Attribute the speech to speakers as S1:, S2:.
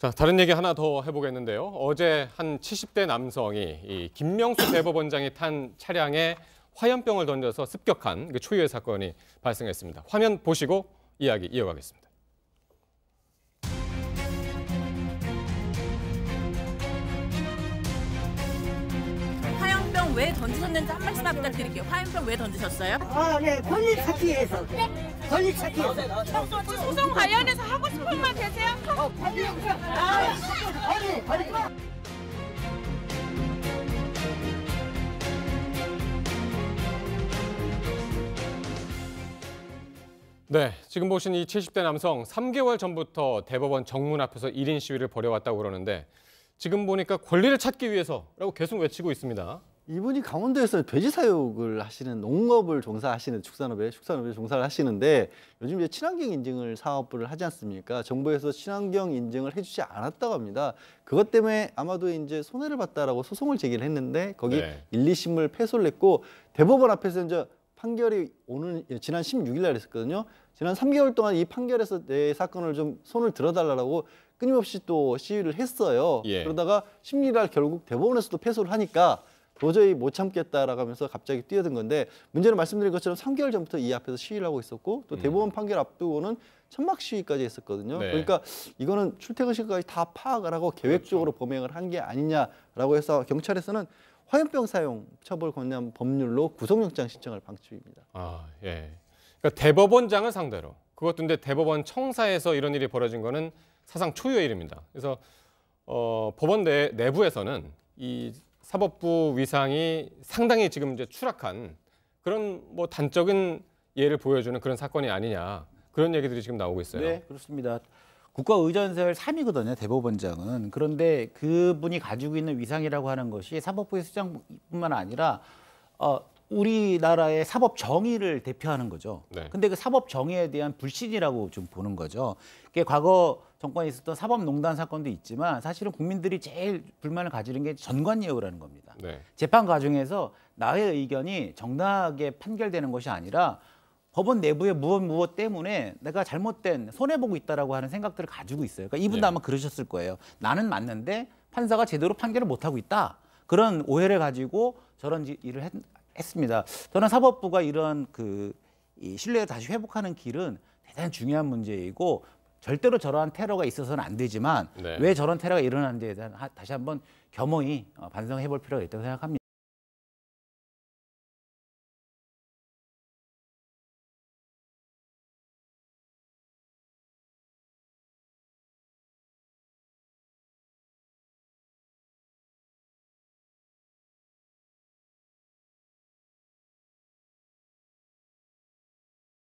S1: 자, 다른 얘기 하나 더 해보겠는데요. 어제 한 70대 남성이 이 김명수 대법원장이 탄 차량에 화염병을 던져서 습격한 그 초유의 사건이 발생했습니다. 화면 보시고 이야기 이어가겠습니다.
S2: 화염병 왜 던지셨는지 한 말씀만 부탁드릴게요. 화염병 왜 던지셨어요?
S3: 네, 권리 찾기 위해서. 권리 찾기 위해서.
S2: 소송 관련해서 하고 싶은 말 계세요?
S3: 아니.
S1: 네, 지금 보신 이 70대 남성 3개월 전부터 대법원 정문 앞에서 1인 시위를 벌여왔다고 그러는데 지금 보니까 권리를 찾기 위해서라고 계속 외치고 있습니다.
S4: 이분이 강원도에서 돼지 사육을 하시는 농업을 종사하시는 축산업에 종사를 하시는데 요즘 이제 친환경 인증을 사업을 하지 않습니까? 정부에서 친환경 인증을 해주지 않았다고 합니다. 그것 때문에 아마도 이제 손해를 봤다라고 소송을 제기를 했는데 거기 1, 2심을 패소를 했고 대법원 앞에서 이제 판결이 지난 16일 날 했었거든요. 지난 3개월 동안 이 판결에서 내 사건을 좀 손을 들어달라고 끊임없이 또 시위를 했어요. 그러다가 16일 날 결국 대법원에서도 패소를 하니까 도저히 못 참겠다라고 하면서 갑자기 뛰어든 건데 문제는 말씀드린 것처럼 3개월 전부터 이 앞에서 시위를 하고 있었고 또 대법원 판결 앞두고는 천막 시위까지 했었거든요. 그러니까 이거는 출퇴근 시간까지 다 파악을 하고 계획적으로 범행을 한 게 아니냐라고 해서 경찰에서는 화염병 사용 처벌 관련 법률로 구속영장 신청을 방침입니다.
S1: 아, 예. 그러니까 대법원장을 상대로 그것도 근데 대법원 청사에서 이런 일이 벌어진 거는 사상 초유의 일입니다. 그래서 법원 내부에서는 이 사법부 위상이 상당히 지금 이제 추락한 그런 뭐 단적인 예를 보여주는 그런 사건이 아니냐 그런 얘기들이 지금 나오고 있어요.
S5: 네, 그렇습니다. 국가의전설 3이거든요, 대법원장은. 그런데 그분이 가지고 있는 위상이라고 하는 것이 사법부의 수장뿐만 아니라 우리나라의 사법 정의를 대표하는 거죠. 근데 그 사법 정의에 대한 불신이라고 좀 보는 거죠. 그게 과거 정권에 있었던 사법농단 사건도 있지만 사실은 국민들이 제일 불만을 가지는 게 전관예우라는 겁니다. 재판 과정에서 나의 의견이 정당하게 판결되는 것이 아니라 법원 내부의 무엇 때문에 내가 잘못된 손해보고 있다라고 하는 생각들을 가지고 있어요. 그러니까 이분도 아마 그러셨을 거예요. 나는 맞는데 판사가 제대로 판결을 못하고 있다. 그런 오해를 가지고 저런 일을 했습니다. 저는 사법부가 이런 이 신뢰를 다시 회복하는 길은 대단히 중요한 문제이고 절대로 저러한 테러가 있어서는 안 되지만 왜 저런 테러가 일어나는지에 대한 다시 한번 겸허히 반성해 볼 필요가 있다고 생각합니다.